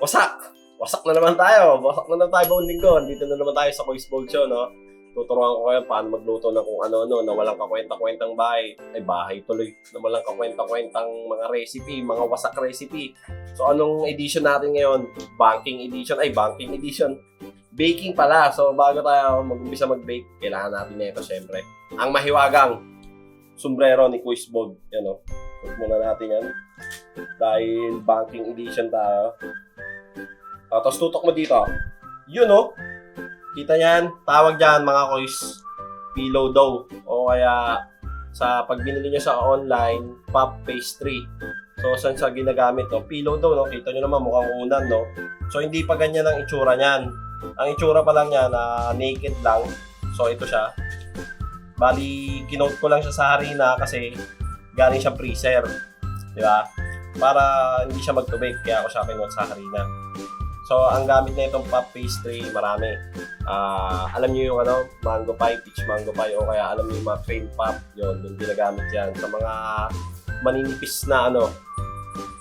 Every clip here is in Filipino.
Wasak! Wasak na naman tayo. Wasak na naman tayo buong linggo. Dito na naman tayo sa Kois Bold Show, no? Tuturuan ko kayo paano magluto ng kung ano-ano na walang kakwenta-kwentang bahay. Ay, bahay tuloy. Na walang kakwenta-kwentang mga recipe, mga wasak recipe. So, anong edition natin ngayon? Banking edition. Ay, banking edition. Baking pala. So, bago tayo mag-umpisa mag-bake, kailangan natin na ito, syempre. Ang mahiwagang sombrero ni Kois Bold. Yan, no? Put muna natin yan. Dahil banking edition tayo. Tapos tutok mo dito. Yun, no? Kita yan, tawag dyan mga kois, pillow dough. O kaya sa pag binili nyo sa online, pop pastry. So saan siya ginagamit, no? Pillow dough, no? Kita nyo naman mukhang unan, no? So hindi pa ganyan ang itsura niyan. Ang itsura pa lang niya na naked lang. So ito siya. Bali, kinote ko lang siya sa harina kasi galing siya freezer. Di ba? Para hindi siya magtubig, kaya ako siya kinote sa harina. So, ang gamit na itong pop pastry, marami. Alam niyo yung mango pie, peach mango pie, o kaya alam niyo yung mga cream pop, yun, doon ginagamit yan. Sa mga maninipis na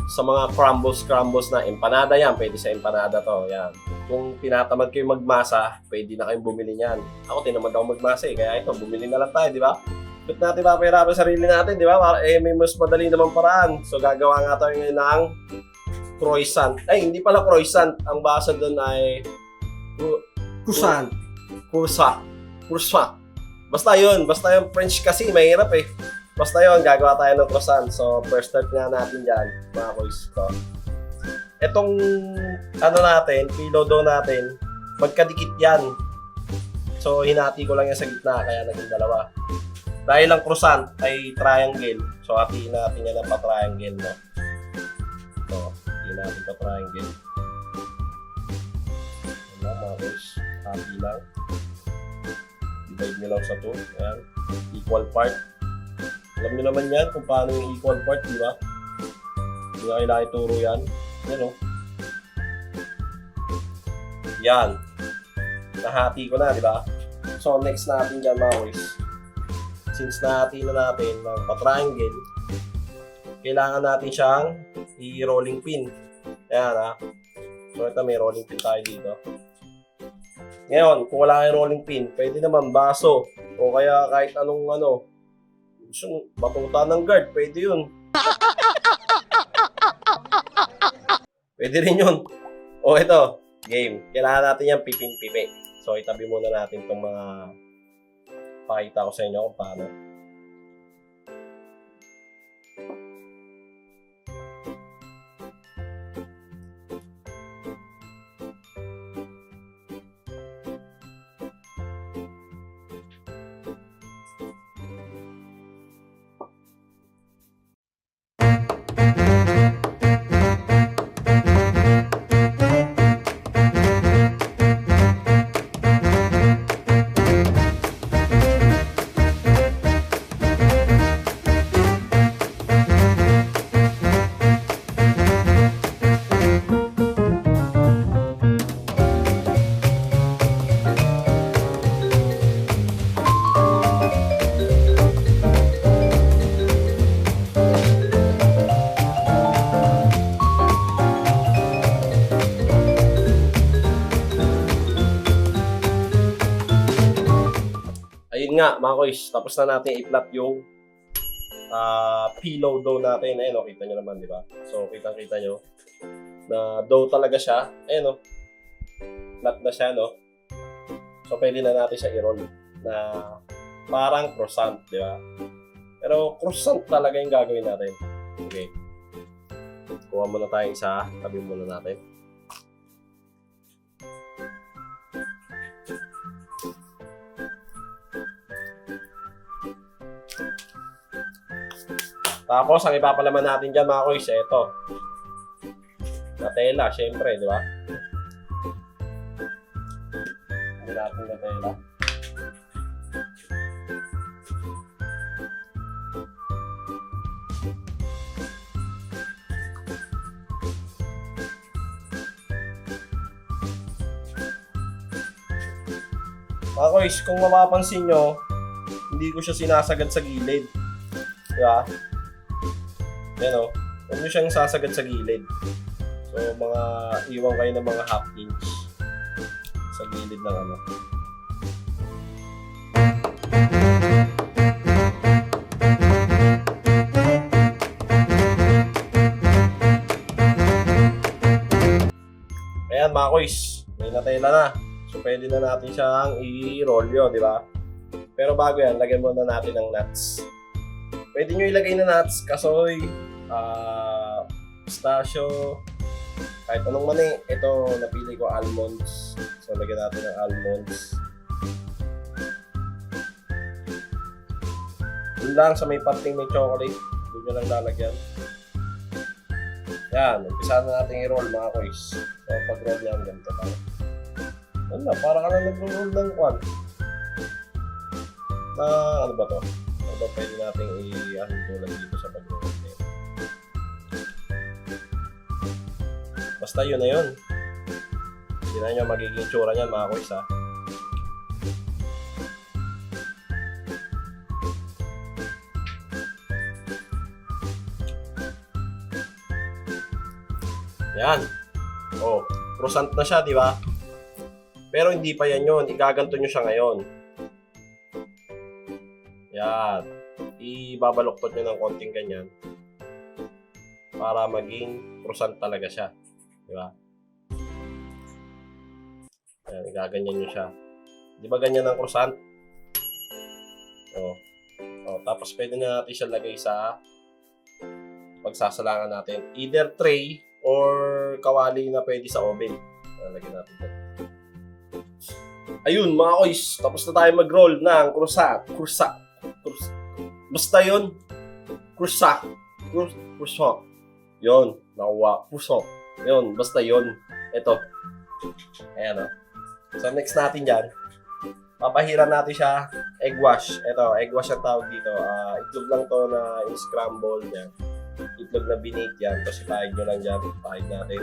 sa mga crumbles na empanada yan, pwede sa empanada to, yan. Kung tinatamad kayo magmasa, pwede na kayong bumili niyan. Ako, tinamad ako magmasa kaya ito, bumili na lang tayo, di ba? Ba't natin papahirapan sarili natin, di ba? May mas madali namang paraan. So, gagawa nga tayo ngayon ng croissant. Ay, hindi pala croissant. Ang basa doon ay croissant. Croissant. Basta yun French kasi, mahirap eh. Basta yun, gagawa tayo ng croissant. So, first step nga natin dyan, mga kois ko. Etong, natin, pillow dough natin, magkadikit yan. So, hinati ko lang yan sa gitna, kaya naging dalawa. Dahil ang croissant ay triangle, so hatiin natin yan ng pa-triangle, no? So, hatiin natin pa-triangle. Ayan lang, mga boys. Hati lang. Divide nyo lang sa 2. Ayan. Equal part. Alam nyo naman yan kung paano yung equal part, di ba? Hindi na kailangan ituro yan. Ayan, o. Yan. Nahati ko na, di ba? So, next natin dyan, mga boys. Since nahati na natin ng pa-triangle, kailangan natin siyang i-rolling pin. Ayan, ha. So, ito may rolling pin tayo dito. Ngayon, kung wala kayong rolling pin, pwede naman baso. O kaya kahit anong gusto batuta ng guard, pwede yun. Pwede rin yun. O ito, game. Kailangan natin yung piping-pipi. So, itabi muna natin itong mga pakita ko sa inyo kung paano. Ayun nga, mga kois, tapos na natin i-plot yung pillow dough natin. Ayun, kita nyo naman, di ba? So, kita nyo na dough talaga siya. Ayun, flat na siya, no? So, pwede na natin siya i-roll na parang croissant, di ba? Pero croissant talaga yung gagawin natin. Okay. Kuha muna tayo isa, tabi muna natin. Tapos, ang ipapalaman natin dyan, mga kois, ito. Nutella, syempre, di ba? Hindi natin Nutella. Mga kois, kung mapapansin nyo, hindi ko siya sinasagad sa gilid. Di ba? Yan o. Huwag nyo siyang sasagad sa gilid. So, So, iwan kayo ng mga half inch sa gilid ng ano. Ayan mga koys, may natela na. So, pwede na natin siyang i-roll yun, di ba? Pero bago yan, lagyan muna natin ng nuts. Pwede nyo ilagay na nuts, kasoy, pistachio, kahit anong mani. Ito, napili ko almonds. So, lagyan natin ng almonds. Doon lang sa may parting may chocolate. Doon nyo lang lalagyan. Yan, umpisa na natin i-roll mga koys. So, pag-roll yan, ganito lang. Wala, para ka lang nag-roll ng kwan. Na, ano ba to? Ano ba pwede natin i-tulad dito sa pag-roll? Basta yun na yun. Hindi na nyo magiging tsura niyan mga koys ha. Yan. Oh, croissant na siya, di ba? Pero hindi pa yan yun. Igaganto nyo siya ngayon. Yan. Ibabaloktot nyo ng konting ganyan para maging croissant talaga siya. Di ba? Yan, igaganyan nyo siya. Di ba ganyan ang croissant? Oh. Oh, tapos pwede na natin siya lagay sa pagsasalangan natin. Either tray or kawali na pwede sa oven. Lagyan natin dyan. Ayun mga koys, tapos na tayo mag-roll ng croissant. Basta yun. Croissant. Yun, nakuha. Croissant. Yun, basta yun. Ito. Ayan o. So next natin dyan, papahiran natin siya egg wash. Ito, egg wash ang tawag dito. Itlog lang to na in-scramble niya. Itlog na binate yan. Tapos ipahid nyo lang dyan. Ipahid natin.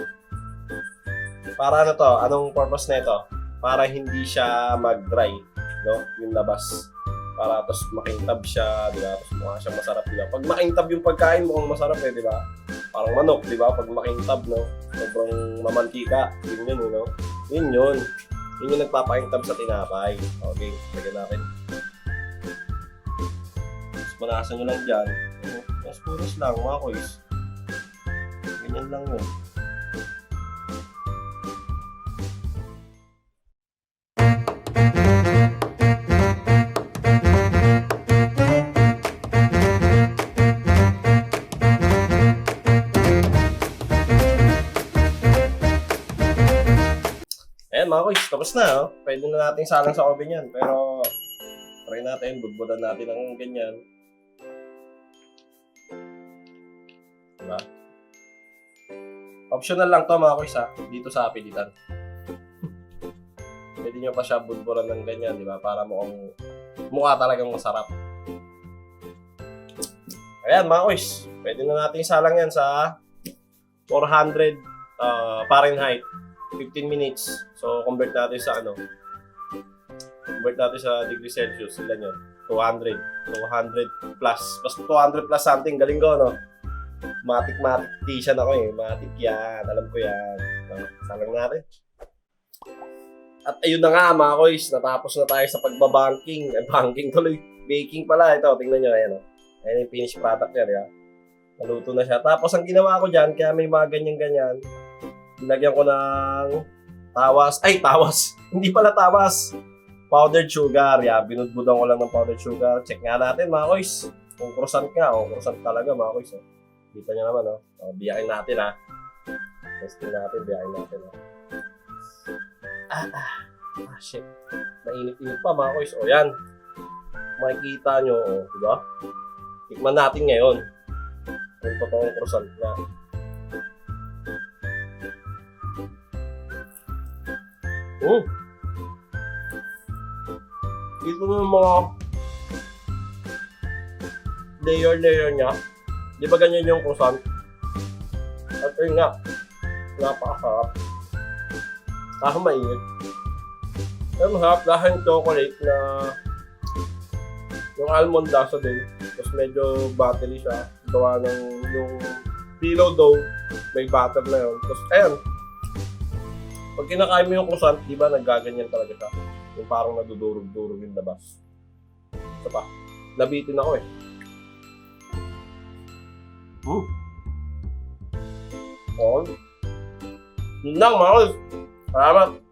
Para ano to? Anong purpose na ito? Para hindi siya mag-dry. No? Yung labas. Para tapos makintab siya. Diba? Tapos mukha siyang masarap. Diba? Pag makintab yung pagkain, mukhang masarap eh. Diba? Parang manok. Diba? Pag makintab, no? Sobrang mamantika. Yun yun, no? Yun yun. Yun yung nagpapakintab sa tinapay. Okay. Lagyan natin. Tapos manasan nyo lang dyan. Mas puros lang, mga koys. Ganyan lang yun. Ayan mga koys, tapos na. Oh. Pwede na natin salang sa oven yan. Pero, try natin, budbudan natin ng ganyan. Diba? Optional lang to mga koys ha, dito sa pilitan. Pwede nyo pa siya budburan ng ganyan, diba? Para mukha talagang masarap. Ayan mga koys, pwede na natin salang yan sa 400 Fahrenheit, 15 minutes. So convert natin sa convert natin sa degree Celsius, sila nyo, 200 plus, basta 200 plus something, galing ko no? Matik T-shirt ako eh. Matik yan. Alam ko yan. Salang natin. At ayun na nga mga koys. Natapos na tayo sa pagbabanking. Banking tuloy. Baking pala. Ito, tingnan nyo. Ayan o. Ayan yung finished product niya. Diba? Naluto na siya. Tapos ang ginawa ko dyan, kaya may mga ganyan-ganyan, nilagyan ko ng tawas. Ay, tawas. Hindi pala tawas. Powdered sugar. Yeah, binudbudan ko lang ng powdered sugar. Check nga natin mga koys. Kung croissant nga. Croissant talaga mga koys. Kita nyo naman, no? Biyakin natin, ha? Testing natin, biyakin natin, ha? Shit. Mainit-init pa, mga koys. O, yan. Makikita nyo, diba? Tikman natin ngayon. Kung totoong croissant na. Ito na yung mga layer niya. Di ba ganyan yung croissant? At yun nga, napakasarap. Ako mainit. Pero masarap dahil chocolate na yung almond lasa din. Tapos medyo buttery siya. Gawa ng yung pillow dough May butter na yun. Tapos, ayun. Pag kinakain mo yung croissant, di ba, naggaganyan talaga siya. Yung parang nadudurog-durog yung labas. Isa pa. Nabitin ako eh. Oo. Yun lang, mga kuys. Salamat.